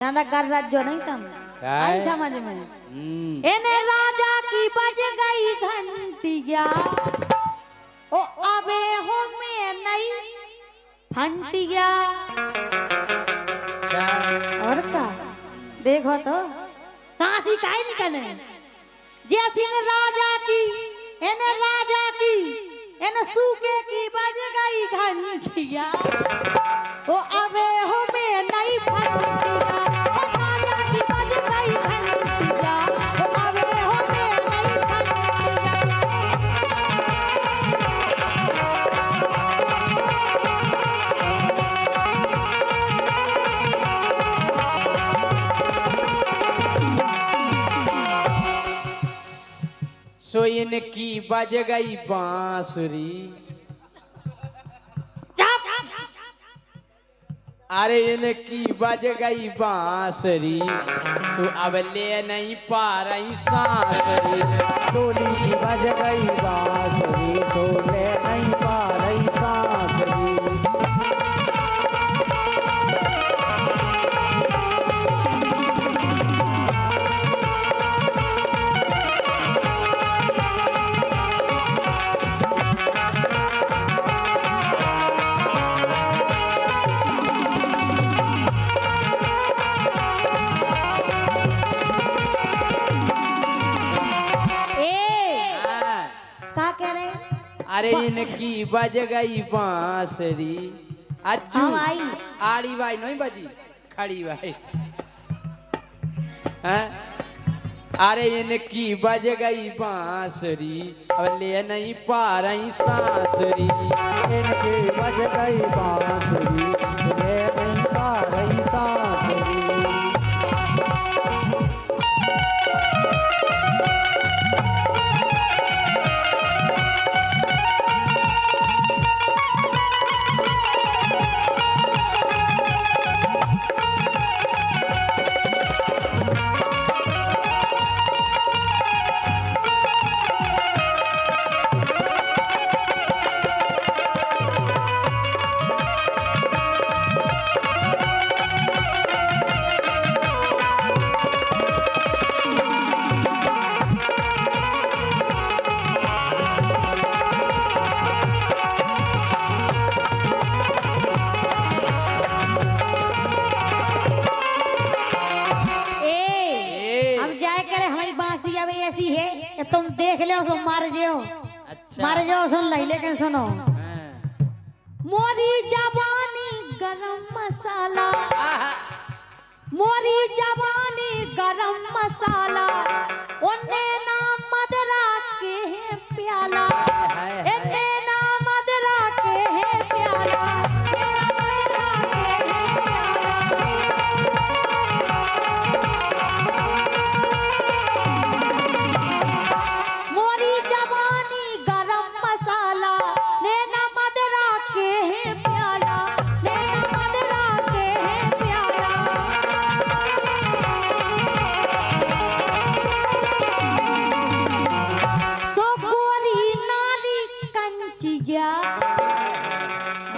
ज्यादा कर राज्य नहीं तुम आई समझ में। इन्हें राजा की बज गई घंटिया ओ अबे हो में नहीं फंटिया। और का देखो तो सांसी काहे निकले जैसी राजा की इन्हें राजा की इन्हें सूखे की बज गई घंटिया ओ अबे हो में नहीं फंटिया। सो इनकी बज गई बांसुरी। अरे इनकी बज गई बांसुरी तो अब ले नहीं पा रही सांसुरी। टोली की बज गई बांसुरी तो ले नहीं पा रही सांसुरी। अरे इनकी बज गई बांसुरी। अज्जू आड़ी बाई नहीं बजी खड़ी बाई। अरे इनकी बज गई बांसुरी अब ले नहीं पा रही सांसुरी। इनकी बज गई बांसुरी ले नहीं पा रही सांसुरी। ऐसी है तुम देख ले सो मार जाओ। अच्छा। मार जाओ सुन ली लेकिन सुनो मोरी जवानी गरम मसाला मोरी जवानी गरम मसाला उन्ने नाम मदरा के है प्याला इन्ने नाम मदरा के है प्याला।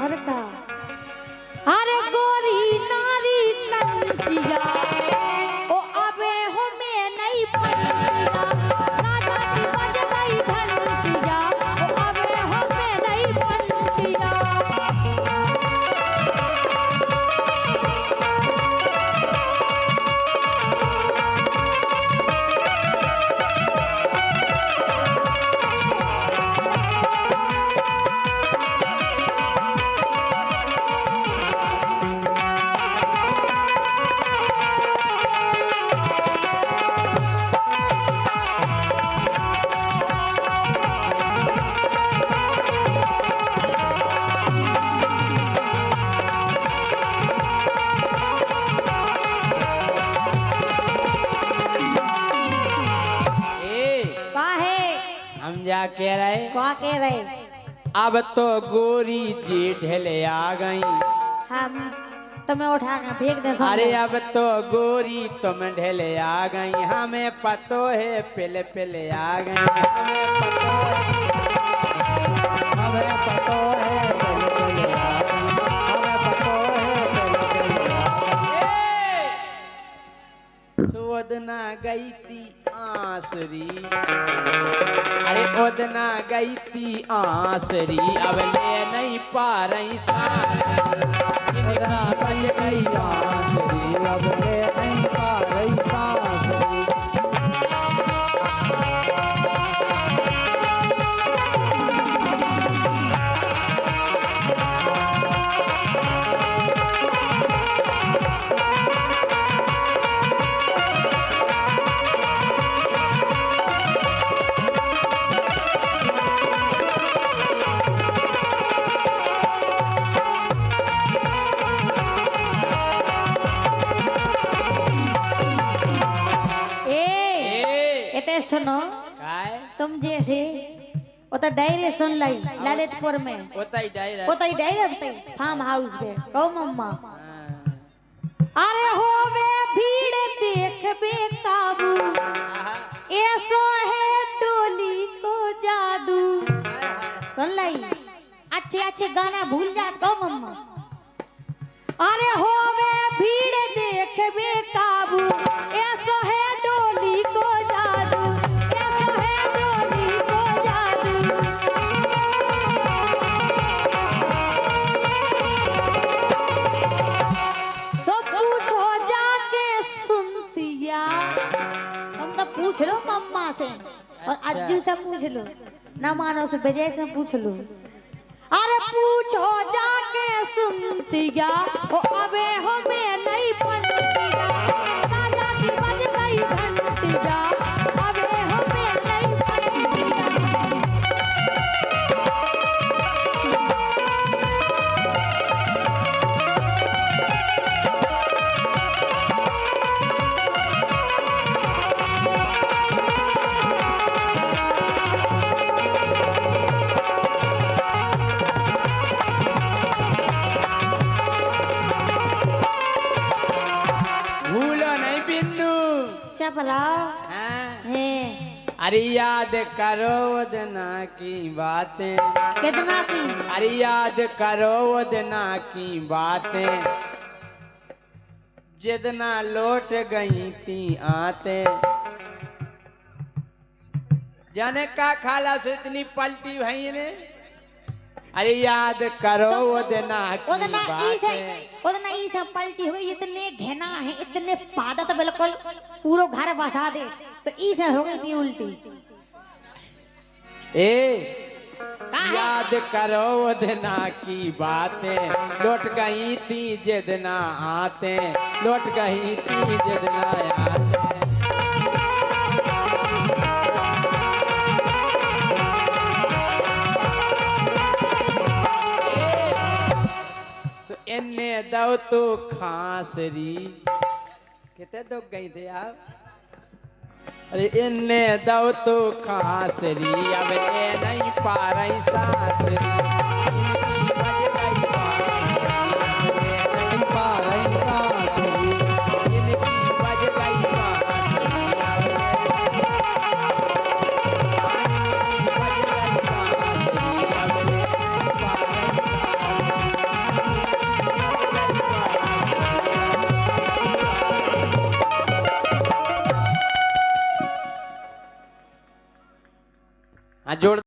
और का अरे गोरी नारी कंचिया ओ अबे हो में नहीं फंटिया। राजा की बज गई घंटिया ओ अबे हो में नहीं फंटिया। क्या कह रहे क्या कह रहे अब तो गोरी जी ढेले आ गई हम तुम्हें उठा के फेंक दे। अरे अब तो गोरी तुम ढेले आ गई हमें पतो है पहले पहले आ गई। हमें पतो है पहले पहले आ गई। हमें पतो है पहले पहले आ गई। सो ओदना गई थी आसरी, अरे ओदना गई थी आसरी, अब ले नहीं पा रही सांसरी। ओदना बज गई बांसुरी, अब ले नहीं पा रही सांसरी। एते सुनो, काय तुम जैसे वो तो डायरे सुन लाई ललितपुर में, होता ही डायरा वो तो डायरे फार्म हाउस पे कहो मम्मा। अरे हो वे भीड़ देख बे काबू, ऐसो है डोली को जादू। सुन लाई, अच्छे अच्छे गाना भूल जात कहो मम्मा। अरे हो वे भीड़ देख बे काबू, ऐसो है डोली को जादू, ऐसो है डोली को जादू। सब पूछो जाके सुनतिया, तुम तो पूछ लो मम्मा से और अज्जू से पूछ लो, ना मानो से विजय से पूछ लो। अरे पूछो जाके सुनतिया, ओ अबे हमें नहीं पनतिया, राजा की बज गई घंटिया, अबे हमें नहीं पनतिया। भूलो नहीं बिन्नू। चपला हाँ? है अरे याद करो ओदना की बातें, कितना की अरे याद करो ओदना की बातें, जितना लौट गई थी आते। जाने का खाला से इतनी पलटी भई ने। अरे याद करो ओदना की ओदना बातें। ओदना ई सब पलटी हुई, इतने घना है, इतने पादत बिल्कुल पूरा घर बसा दे, तो ई से हो गई थी उल्टी। ए याद करो ओदना की बातें, लौट गई थी जितना आते, लौट गई थी जितना आते। तो इन्ने दो तो खांसरी, कितने दुख गई थे आप। अरे इन्ने दो तो खांसरी, अब ले नहीं पा रही सांसरी। इनकी बज गई बांसुरी, अब ले नहीं पा रही सांसरी। इनकी बज गई बांसुरी, अब ले नहीं पा रही। हाँ जोड़